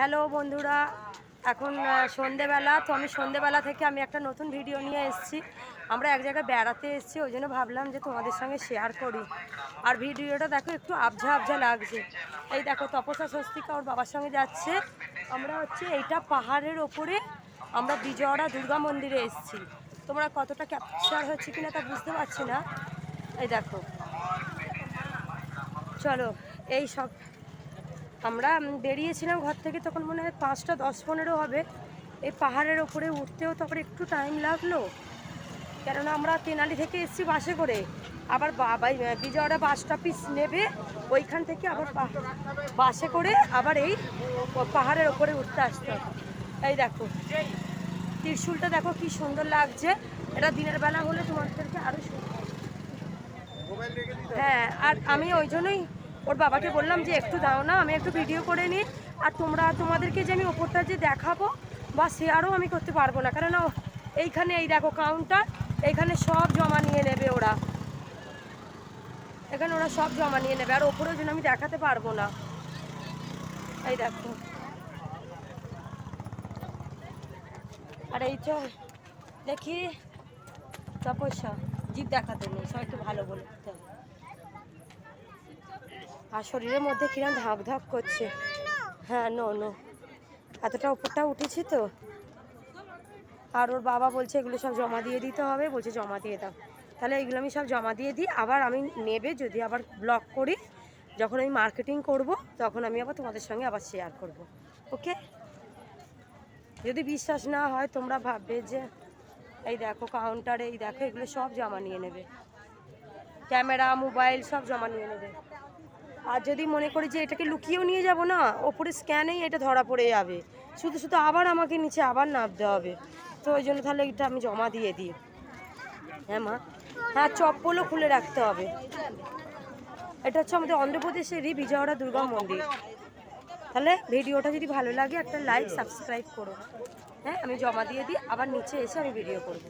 Hello বন্ধুরা, এখন সন্ধেবেলা। তো আমি সন্ধেবেলা থেকে আমি একটা নতুন ভিডিও নিয়ে এসেছি। আমরা এক জায়গায় বেড়াতে এসেছি, ওই জন্য ভাবলাম যে তোমাদের সঙ্গে শেয়ার করি। আর ভিডিওটা দেখো, একটু আবঝা আবঝা লাগছে। এই দেখো, তপসা স্বস্তিকা ওর বাবার সঙ্গে যাচ্ছে। আমরা হচ্ছে এইটা পাহাড়ের ওপরে আমরা বিজয়ওয়াড়া দুর্গা মন্দিরে এসেছি। তোমরা কতটা ক্যাপচার হচ্ছে কিনা তা বুঝতে পারছি না। এই দেখো, চলো। এই সব আমরা বেরিয়েছিলাম ঘর থেকে, তখন মনে হয় 5টা 10-15 হবে। এই পাহাড়ের ওপরে উঠতেও তারপরে একটু টাইম লাগলো, কেননা আমরা তেনালি থেকে এসেছি বাসে করে। আবার বিজয়ওয়াড়া বাস স্টপিস নেবে, ওইখান থেকে আবার বাসে করে আবার এই পাহাড়ের ওপরে উঠতে আসতে হবে। এই দেখো, ত্রিশূলটা দেখো কি সুন্দর লাগছে। এটা দিনের বেলা হলে তোমাদেরকে আরও সুন্দর। হ্যাঁ, আর আমি ওই জন্যই ওর বাবাকে বললাম যে একটু দাও না, আমি একটু ভিডিও করে নিই। আর তোমাদেরকে যে আমি ওপরটা যে দেখাবো বা শেয়ারও আমি করতে পারবো না, কেননা এইখানে এই দেখো কাউন্টার, এইখানে সব জমা নিয়ে নেবে ওরা। এখানে ওরা সব জমা নিয়ে নেবে, আর ওপরের জন্য আমি দেখাতে পারবো না। এই দেখো, আর এই তো দেখি তপস্যা জিভ দেখাতে নেই, সবাইকে ভালো বলে দিতে হবে। আর শরীরের মধ্যে কিরম ধাক ধাক করছে। হ্যাঁ, নো নো, এতটা উপরটা উঠেছি তো। আর ওর বাবা বলছে এগুলো সব জমা দিয়ে দিতে হবে, বলছে জমা দিয়ে দাও। তাহলে এগুলো আমি সব জমা দিয়ে দিই, আবার আমি নেবে যদি আবার ব্লগ করি, যখন আমি মার্কেটিং করব তখন আমি আবার তোমাদের সঙ্গে আবার শেয়ার করব। ওকে? যদি বিশ্বাস না হয় তোমরা ভাববে যে এই দেখো কাউন্টারে, এই দেখো এগুলো সব জমা নিয়ে নেবে, ক্যামেরা মোবাইল সব জমা নিয়ে নেবে। আর যদি মনে করি যে এটাকে লুকিয়েও নিয়ে যাব না, ওপরে স্ক্যানেই এটা ধরা পড়ে যাবে, শুধু শুধু আবার আমাকে নিচে আবার নামতে হবে। তো ওই জন্য তাহলে এটা আমি জমা দিয়ে দিই। হ্যাঁ মা, হ্যাঁ, চপ্পলও খুলে রাখতে হবে। এটা হচ্ছে আমাদের অন্ধ্রপ্রদেশেরই বিজয়ওয়াড়া দুর্গা মন্দির। তাহলে ভিডিওটা যদি ভালো লাগে একটা লাইক সাবস্ক্রাইব করো। হ্যাঁ, আমি জমা দিয়ে দিই, আবার নিচে এসে আমি ভিডিও করব।